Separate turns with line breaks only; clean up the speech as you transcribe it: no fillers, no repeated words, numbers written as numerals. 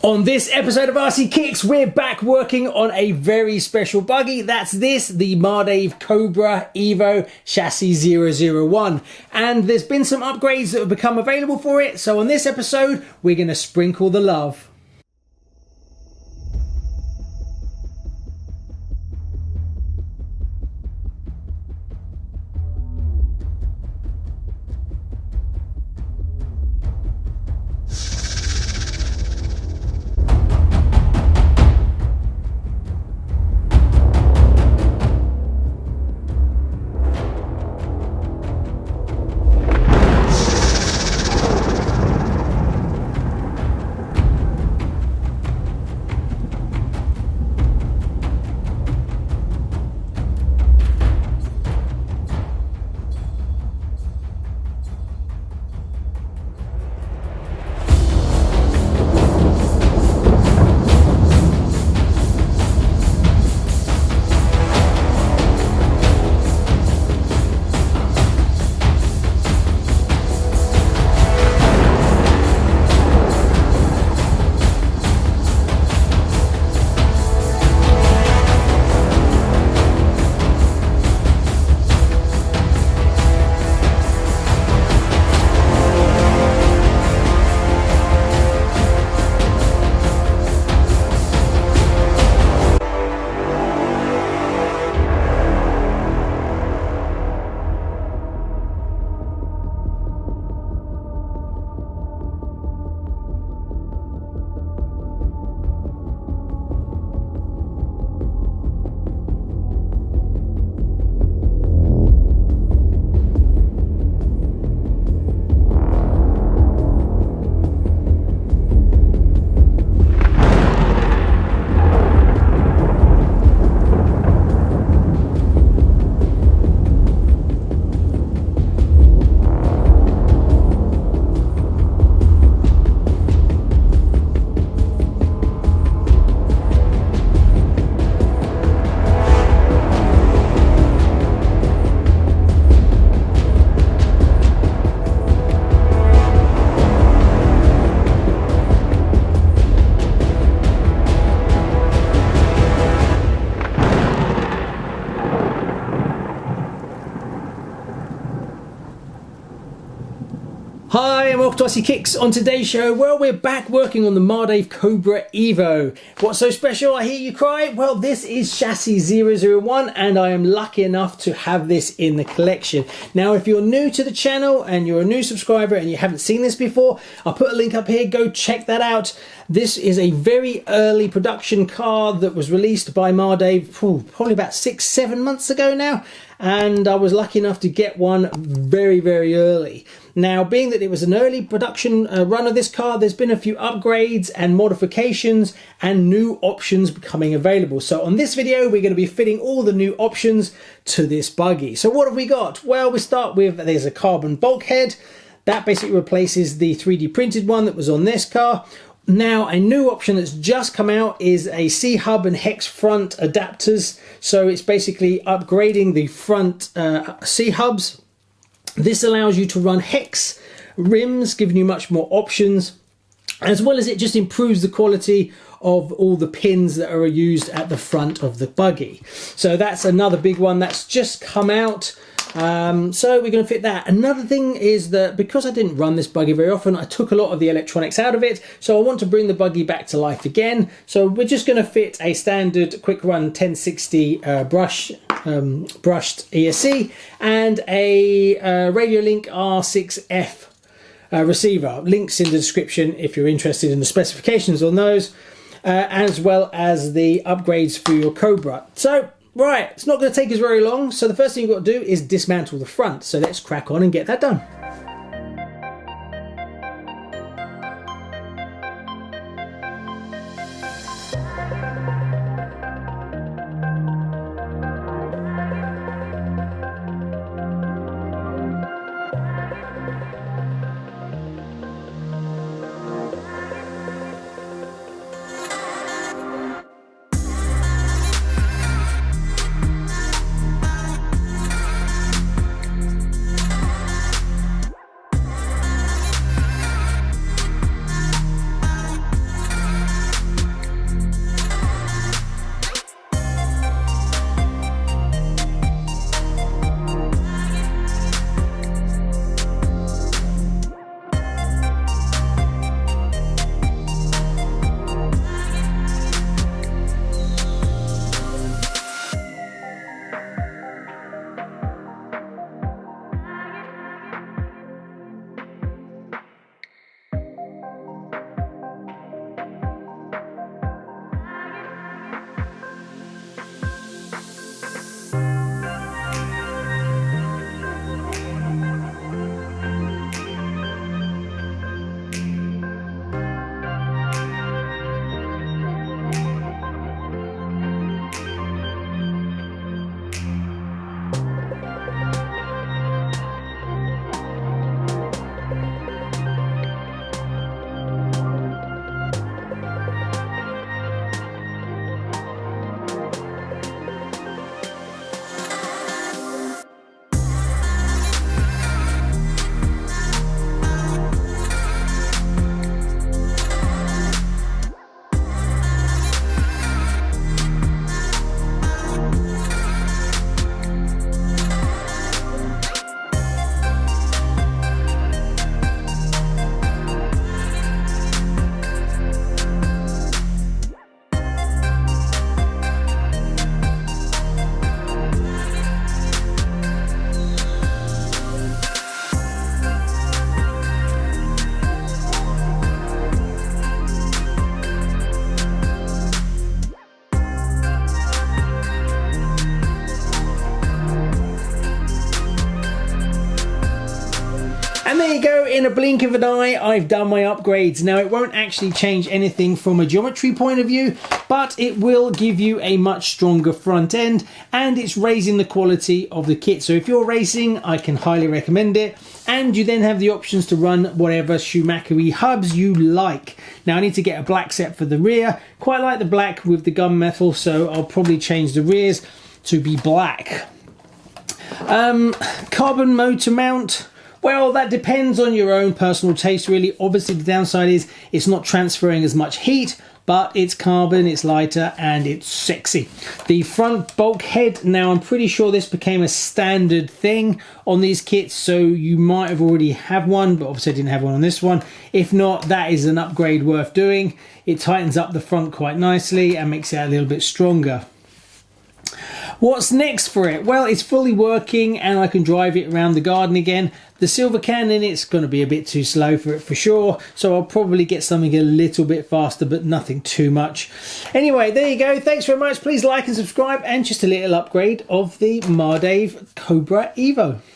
On this episode of RCKicks, we're back working on a very special buggy. That's this, the Mardave Cobra Evo Chassis 001. And there's been some upgrades that have become available for it. So on this episode, we're going to sprinkle the love. Hi and welcome to RCKicks. On today's show, well, we're back working on the Mardave Cobra Evo. What's so special, I hear you cry? Well, this is Chassis 001 and I am lucky enough to have this in the collection. Now, if you're new to the channel and you're a new subscriber and you haven't seen this before, I'll put a link up here, go check that out. This is a very early production car that was released by Mardave probably about 6-7 months ago now. And I was lucky enough to get one very, very early. Now, being that it was an early production run of this car, there's been a few upgrades and modifications and new options becoming available. So on this video, we're going to be fitting all the new options to this buggy. So what have we got? Well, we start with, there's a carbon bulkhead. That basically replaces the 3D printed one that was on this car. Now, a new option that's just come out is a C-hub and hex front adapters. So it's basically upgrading the front C-hubs. This allows you to run hex rims, giving you much more options, as well as it just improves the quality of all the pins that are used at the front of the buggy. So that's another big one that's just come out. So we're going to fit that. Another thing is that because I didn't run this buggy very often, I took a lot of the electronics out of it. So I want to bring the buggy back to life again. So we're just going to fit a standard quick run 1060 brushed ESC and a Radiolink R6F receiver. Links in the description if you're interested in the specifications on those, as well as the upgrades for your Cobra. So right, it's not going to take us very long. So the first thing you've got to do is dismantle the front. So let's crack on and get that done. go, in a blink of an eye, I've done my upgrades. Now, it won't actually change anything from a geometry point of view, but it will give you a much stronger front end, and it's raising the quality of the kit. So if you're racing, I can highly recommend it. And you then have the options to run whatever Schumachery hubs you like. Now, I need to get a black set for the rear. Quite like the black with the gunmetal, so I'll probably change the rears to be black. Carbon motor mount. Well, that depends on your own personal taste, really. Obviously, the downside is it's not transferring as much heat, but it's carbon, it's lighter, and it's sexy. The front bulkhead, now I'm pretty sure this became a standard thing on these kits, so you might have already have one, but obviously I didn't have one on this one. If not, that is an upgrade worth doing. It tightens up the front quite nicely and makes it a little bit stronger. What's next for it? Well, it's fully working and I can drive it around the garden again. The silver can in it's going to be a bit too slow for it for sure, so I'll probably get something a little bit faster, but nothing too much. Anyway, there you go. Thanks very much. Please like and subscribe, and just a little upgrade of the Mardave Cobra Evo.